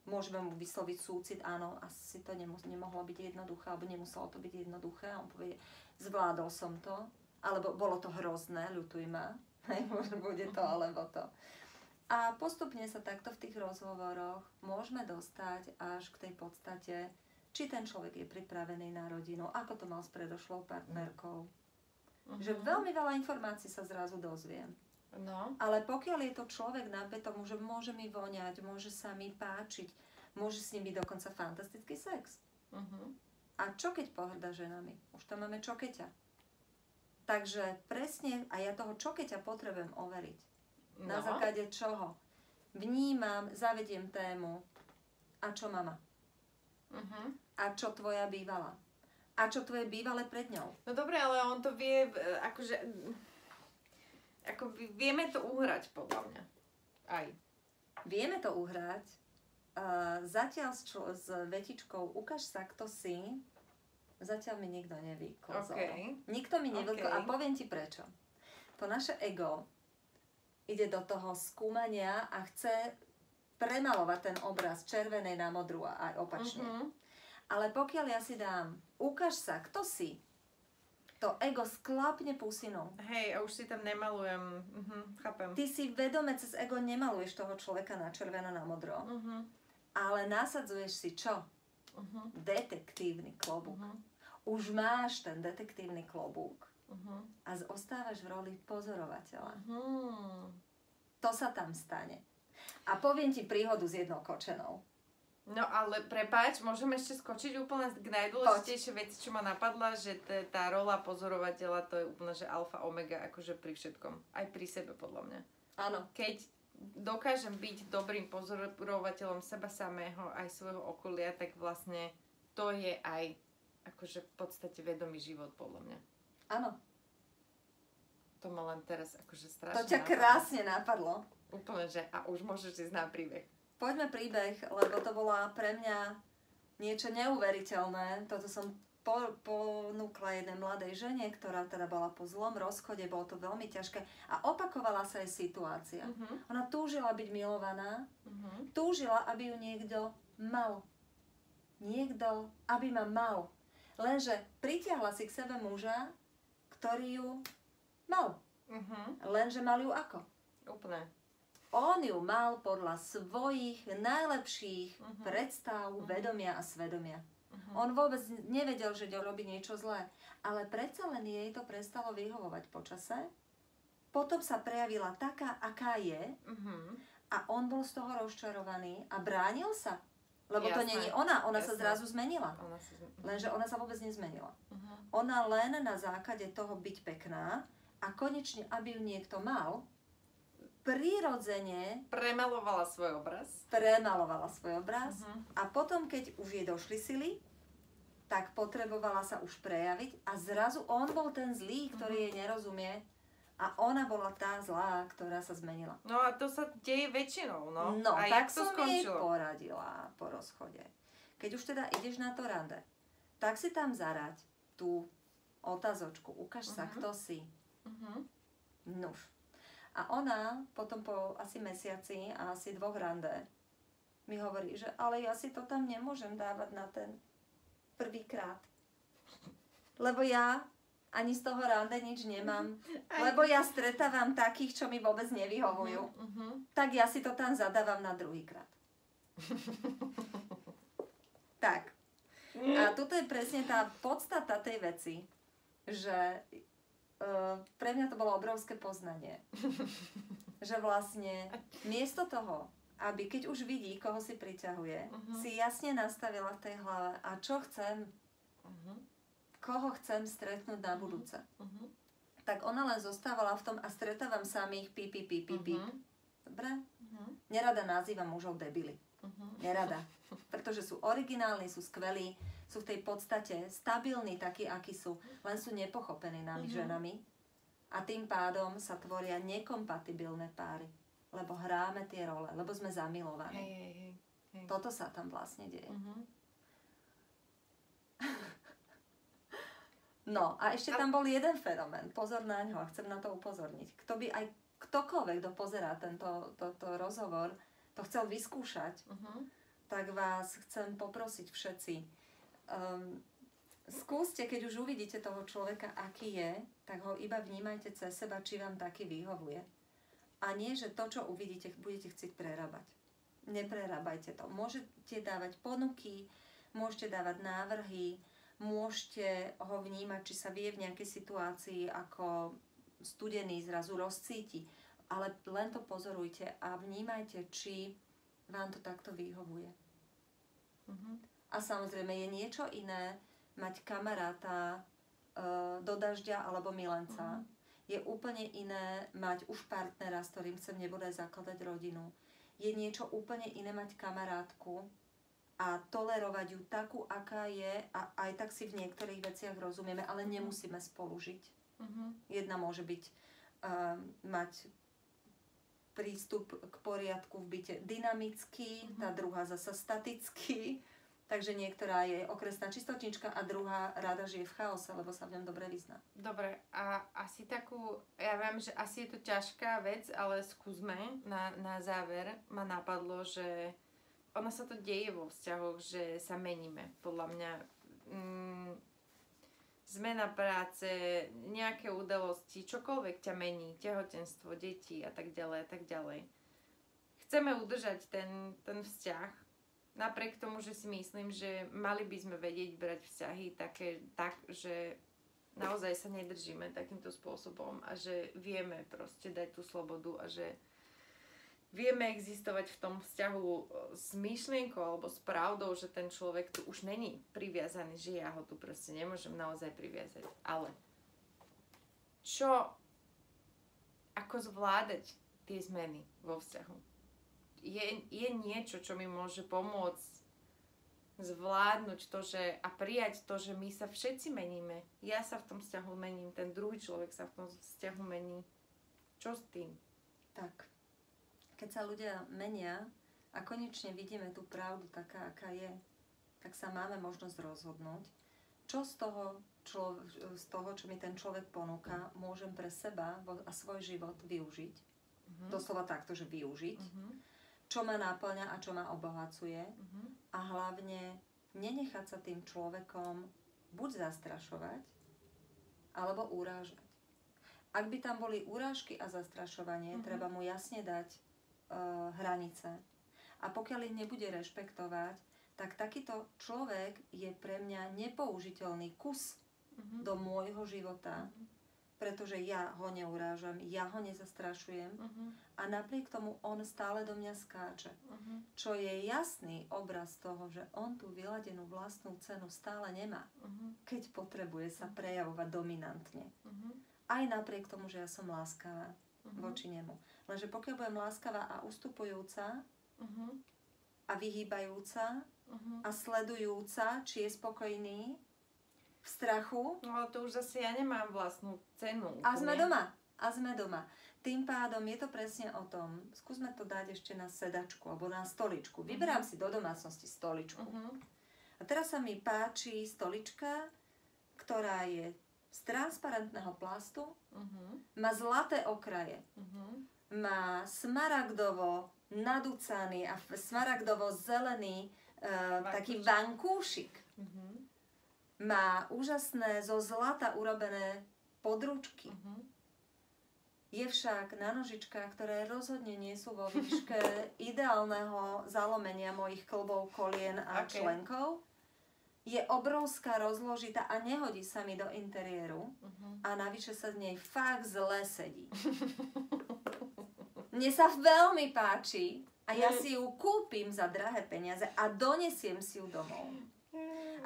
Môžeme mu vysloviť súcit, áno, asi to nemohlo byť jednoduché, alebo nemuselo to byť jednoduché. A on povie, zvládol som to, alebo bolo to hrozné, ľutuj ma, bude to, alebo to. A postupne sa takto v tých rozhovoroch môžeme dostať až k tej podstate, či ten človek je pripravený na rodinu, ako to mal s predošlou partnerkou. Že veľmi veľa informácií sa zrazu dozviem. No. Ale pokiaľ je to človek napätom, že môže mi voňať, môže sa mi páčiť, môže s ním byť dokonca fantastický sex. A čo keď pohŕda ženami? Už tam máme čokeťa. Takže presne, a ja toho čokeťa potrebujem overiť. Na základe čoho? Vnímam, zavediem tému. A čo mama? A čo tvoja bývala? A čo tvoje bývalé pred ňou? No dobre, ale on to vie, akože... vieme to uhrať, podľa mňa. Aj. Vieme to uhrať. Zatiaľ s vetičkou ukáž sa, kto si, zatiaľ mi nikto nevyklzol. Nikto mi nevyklzol. A poviem ti prečo. To naše ego ide do toho skúmania a chce premalovať ten obraz červenej na modrú a aj opačne. Ale pokiaľ ja si dám, ukáž sa, kto si, to ego sklapne pusinou. Hej, a už si tam nemalujem. Chápem. Ty si vedome cez ego nemaluješ toho človeka na červeno, na modro. Ale nasadzuješ si čo? Detektívny klobúk. Už máš ten detektívny klobúk. A ostávaš v roli pozorovateľa. To sa tam stane. A poviem ti príhodu s jednou kočenou. No ale prepáč, môžem ešte skočiť úplne k najdôležitejšej veci, čo ma napadla, že tá rola pozorovateľa, to je úplne, že alfa omega, akože pri všetkom. Aj pri sebe, podľa mňa. Áno. Keď dokážem byť dobrým pozorovateľom seba samého, aj svojho okolia, tak vlastne to je aj akože v podstate vedomý život, podľa mňa. Áno. To ma len teraz akože strašne To ťa krásne napadlo. Úplne, že a už môžeš ísť na príbeh. Poďme príbeh, lebo to bola pre mňa niečo neuveriteľné. Toto som ponúkla jednej mladej žene, ktorá teda bola po zlom rozchode, bolo to veľmi ťažké a opakovala sa jej situácia. Ona túžila byť milovaná, túžila, aby ju niekto mal. Niekto, aby ma mal. Lenže pritiahla si k sebe muža, ktorý ju mal. Lenže mal ju ako? Úplne. On ju mal podľa svojich najlepších predstav, vedomia a svedomia. On vôbec nevedel, že robí niečo zlé. Ale predsa len jej to prestalo vyhovovať počase. Potom sa prejavila taká, aká je. A on bol z toho rozčarovaný a bránil sa. Lebo to nie je ona. Ona sa zrazu zmenila. Lenže ona sa vôbec nezmenila. Ona len na základe toho byť pekná a konečne, aby ju niekto mal, prirodzene premalovala svoj obraz. A potom, keď už jej došli sily, tak potrebovala sa už prejaviť a zrazu on bol ten zlý, ktorý jej nerozumie a ona bola tá zlá, ktorá sa zmenila. No a to sa deje väčšinou, no. No, a tak to som skončilo? jej poradila po rozchode. Keď už teda ideš na to rande, tak si tam zaraď tú otázočku, ukáž sa, kto si. Nuž. A ona potom po asi mesiaci a asi 2 rande mi hovorí, že ale ja si to tam nemôžem dávať na ten prvýkrát. Lebo ja ani z toho rande nič nemám. Lebo ja stretávam takých, čo mi vôbec nevyhovujú. Tak ja si to tam zadávam na druhýkrát. Tak. A toto je presne tá podstata tej veci, že pre mňa to bolo obrovské poznanie. Že vlastne miesto toho, aby keď už vidí, koho si priťahuje, si jasne nastavila v tej hlave, a čo chcem, koho chcem stretnúť na budúce. Tak ona len zostávala v tom a stretávam samých píp. Dobre? Nerada nazývam mužov debili. Nerada. Pretože sú originálni, sú skvelí, sú v tej podstate stabilní, takí, akí sú, len sú nepochopení nami ženami a tým pádom sa tvoria nekompatibilné páry, lebo hráme tie role, lebo sme zamilovaní. Hej. Toto sa tam vlastne deje. No a ešte tam bol jeden fenomén, pozor na ňo a chcem na to upozorniť. Ktokoľvek, kto pozerá tento rozhovor, to chcel vyskúšať, tak vás chcem poprosiť všetci. Skúste, keď už uvidíte toho človeka, aký je, tak ho iba vnímajte cez seba, či vám taký vyhovuje. A nie, že to, čo uvidíte, budete chcieť prerábať. Neprerábajte to. Môžete dávať ponuky, môžete dávať návrhy, môžete ho vnímať, či sa vie v nejakej situácii ako studený zrazu rozcíti. Ale len to pozorujte a vnímajte, či vám to takto vyhovuje. A samozrejme je niečo iné mať kamaráta do dažďa alebo milenca. Je úplne iné mať už partnera, s ktorým chcem nebodaj zakladať rodinu. Je niečo úplne iné mať kamarátku a tolerovať ju takú, aká je a aj tak si v niektorých veciach rozumieme, ale nemusíme spolu žiť. Jedna môže byť mať prístup k poriadku v byte dynamický, tá druhá zasa statický. Takže niektorá je okresná čistočnička a druhá rada žije v chaose, lebo sa v ňom dobre vyzná. Dobre, a asi takú, ja viem, že asi je to ťažká vec, ale skúsme na záver. Ma napadlo, že ono sa to deje vo vzťahoch, že sa meníme. Podľa mňa zmena práce, nejaké udalosti, čokoľvek ťa mení, tehotenstvo, deti a tak ďalej a tak ďalej. Chceme udržať ten vzťah, napriek tomu, že si myslím, že mali by sme vedieť brať vzťahy tak, že naozaj sa nedržíme takýmto spôsobom a že vieme proste dať tú slobodu a že vieme existovať v tom vzťahu s myšlienkou alebo s pravdou, že ten človek tu už není priviazaný, že ja ho tu proste nemôžem naozaj priviazať. Ale ako zvládať tie zmeny vo vzťahu? Je niečo, čo mi môže pomôcť zvládnuť to, a prijať to, že my sa všetci meníme. Ja sa v tom vzťahu mením, ten druhý človek sa v tom vzťahu mení. Čo s tým? Tak, keď sa ľudia menia a konečne vidíme tú pravdu taká, aká je, tak sa máme možnosť rozhodnúť, čo z toho, čo mi ten človek ponúka, môžem pre seba a svoj život využiť. Doslova takto, že využiť. Čo ma náplňa a čo ma obohacuje. A hlavne nenechať sa tým človekom buď zastrašovať, alebo urážať. Ak by tam boli urážky a zastrašovanie, treba mu jasne dať hranice. A pokiaľ ich nebude rešpektovať, tak takýto človek je pre mňa nepoužiteľný kus do môjho života, pretože ja ho neurážam, ja ho nezastrašujem a napriek tomu on stále do mňa skáče. Čo je jasný obraz toho, že on tú vyladenú vlastnú cenu stále nemá, keď potrebuje sa prejavovať dominantne. Aj napriek tomu, že ja som láskavá voči nemu. Lenže pokiaľ budem láskavá a ustupujúca a vyhýbajúca a sledujúca, či je spokojný, v strachu. No ale to už zase ja nemám vlastnú cenu. A sme doma. Tým pádom je to presne o tom, skúsme to dať ešte na sedačku alebo na stoličku. Vyberám si do domácnosti stoličku. A teraz sa mi páči stolička, ktorá je z transparentného plastu, má zlaté okraje, má smaragdovo nadúcaný a smaragdovo zelený taký vankúšik. Má úžasné zo zlata urobené područky. Je však na nožičkách, ktoré rozhodne nie sú vo výške ideálneho zalomenia mojich klbov, kolien a členkov. Je obrovská, rozložitá a nehodí sa mi do interiéru. A navyše sa z nej fakt zle sedí. Mne sa veľmi páči a ja si ju kúpim za drahé peniaze a donesiem si ju domov.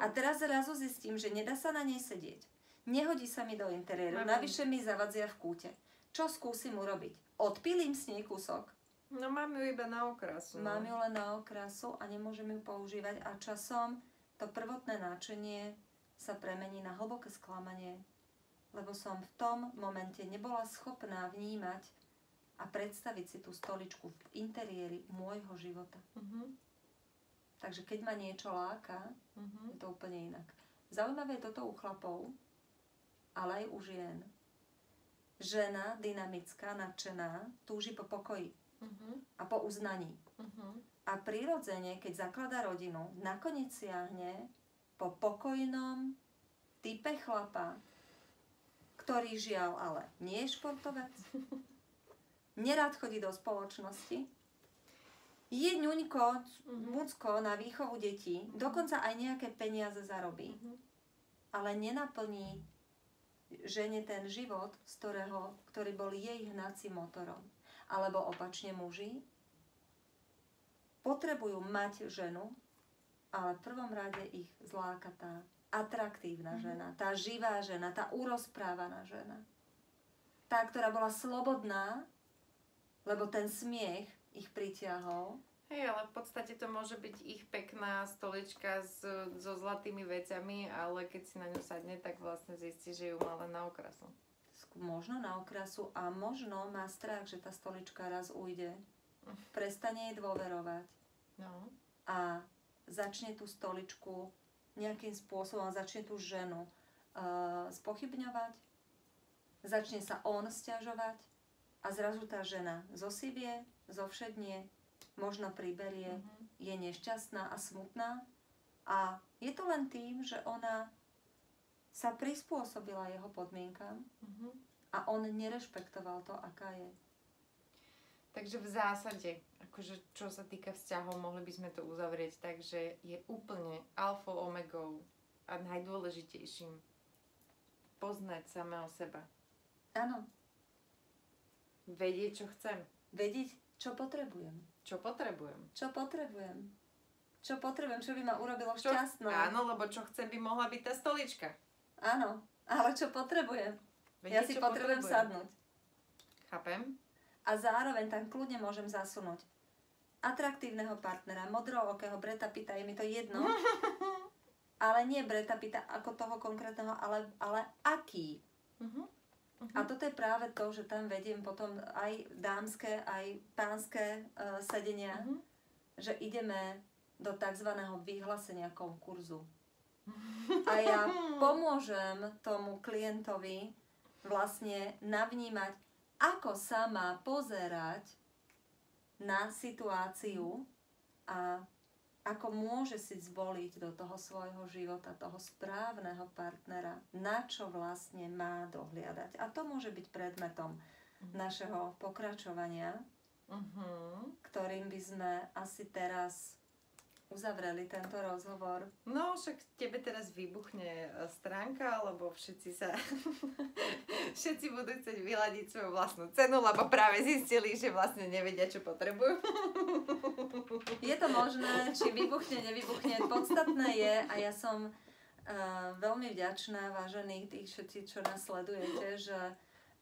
A teraz zrazu zistím, že nedá sa na nej sedieť. Nehodí sa mi do interiéru, navyše mi zavadzia v kúte. Čo skúsim urobiť? Odpílim s nej kúsok? No mám ju iba na okrasu. Mám ju len na okrasu a nemôžem ju používať a časom to prvotné náčenie sa premení na hlboké sklamanie, lebo som v tom momente nebola schopná vnímať a predstaviť si tú stoličku v interiéri môjho života. Takže keď ma niečo láka, je to úplne inak. Zaujímavé je toto u chlapov, ale aj u žien. Žena, dynamická, nadšená, túži po pokoji a po uznaní. A prirodzene, keď zakladá rodinu, nakoniec siahne po pokojnom type chlapa, ktorý žiaľ ale nie je športovec, nerád chodí do spoločnosti, je ňuňko, mucko na výchovu detí, dokonca aj nejaké peniaze zarobí, ale nenaplní žene ten život, ktorý bol jej hnacím motorom. Alebo opačne muži potrebujú mať ženu, ale v prvom rade ich zláka tá atraktívna žena, tá živá žena, tá urozprávaná žena. Tá, ktorá bola slobodná, lebo ten smiech ich pritiahol. Hej, ale v podstate to môže byť ich pekná stolička so zlatými vecami, ale keď si na ňu sadne, tak vlastne zistí, že ju má len na okrasu. Možno na okrasu a možno má strach, že tá stolička raz ujde. Prestane jej dôverovať. No. A začne tú stoličku nejakým spôsobom, začne tú ženu spochybňovať. Začne sa on sťažovať a zrazu tá žena zosivie, zovšednie, možno priberie, je nešťastná a smutná. A je to len tým, že ona sa prispôsobila jeho podmienkam a on nerešpektoval to, aká je. Takže v zásade, akože čo sa týka vzťahov, mohli by sme to uzavrieť tak, že je úplne alfa omegou a najdôležitejším poznať samého seba. Áno. Vedieť, čo chcem. Vedieť, čo potrebujem. Čo potrebujem. Čo potrebujem. Čo potrebujem, čo by ma urobilo šťastnou. Áno, lebo čo chcem by mohla byť tá stolička. Áno, ale čo potrebujem. Vedieť, ja si potrebujem sadnúť. Chápem. A zároveň tam kľudne môžem zasunúť atraktívneho partnera, modrookého Breda Pitta, je mi to jedno. Ale nie Breda Pitta ako toho konkrétneho, ale aký. A toto je práve to, že tam vediem potom aj dámske, aj pánske sedenia, že ideme do tzv. Vyhlásenia konkurzu. A ja pomôžem tomu klientovi vlastne navnímať, ako sa má pozerať na situáciu a ako môže si zvoliť do toho svojho života toho správneho partnera, na čo vlastne má dohliadať. A to môže byť predmetom našeho pokračovania, ktorým by sme asi teraz uzavreli tento rozhovor. No, však tebe teraz vybuchne stránka, lebo všetci budú chcieť vyladiť svoju vlastnú cenu, lebo práve zistili, že vlastne nevedia, čo potrebujú. Je to možné, či vybuchne, nevybuchne. Podstatné je, a ja som veľmi vďačná, vážení tých všetci, čo nás sledujete, že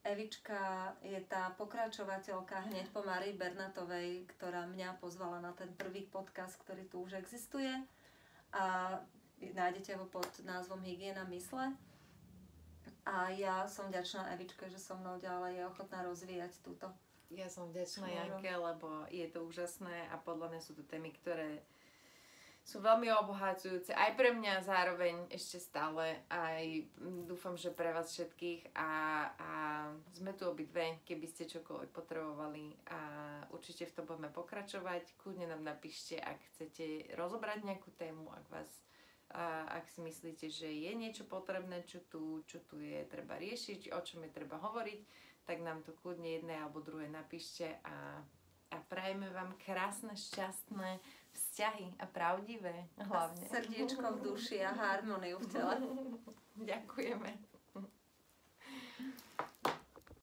Evička je tá pokračovateľka hneď po Márii Bernatovej, ktorá mňa pozvala na ten prvý podcast, ktorý tu už existuje. A nájdete ho pod názvom Hygiena mysle. A ja som vďačná Evičke, že so mnou ďalej je ochotná rozvíjať túto. Ja som vďačná Janke, lebo je to úžasné a podľa mňa sú to témy, ktoré sú veľmi obohacujúce aj pre mňa, zároveň ešte stále aj dúfam, že pre vás všetkých a sme tu obidve, keby ste čokoľvek potrebovali a určite v tom budeme pokračovať. Kľudne nám napíšte, ak chcete rozobrať nejakú tému, ak si myslíte, že je niečo potrebné, čo tu je treba riešiť, o čom je treba hovoriť, tak nám to kľudne jedné alebo druhé napíšte a prajeme vám krásne, šťastné vzťahy a pravdivé hlavne. A srdiečko v duši a harmóniu v tele. Ďakujeme.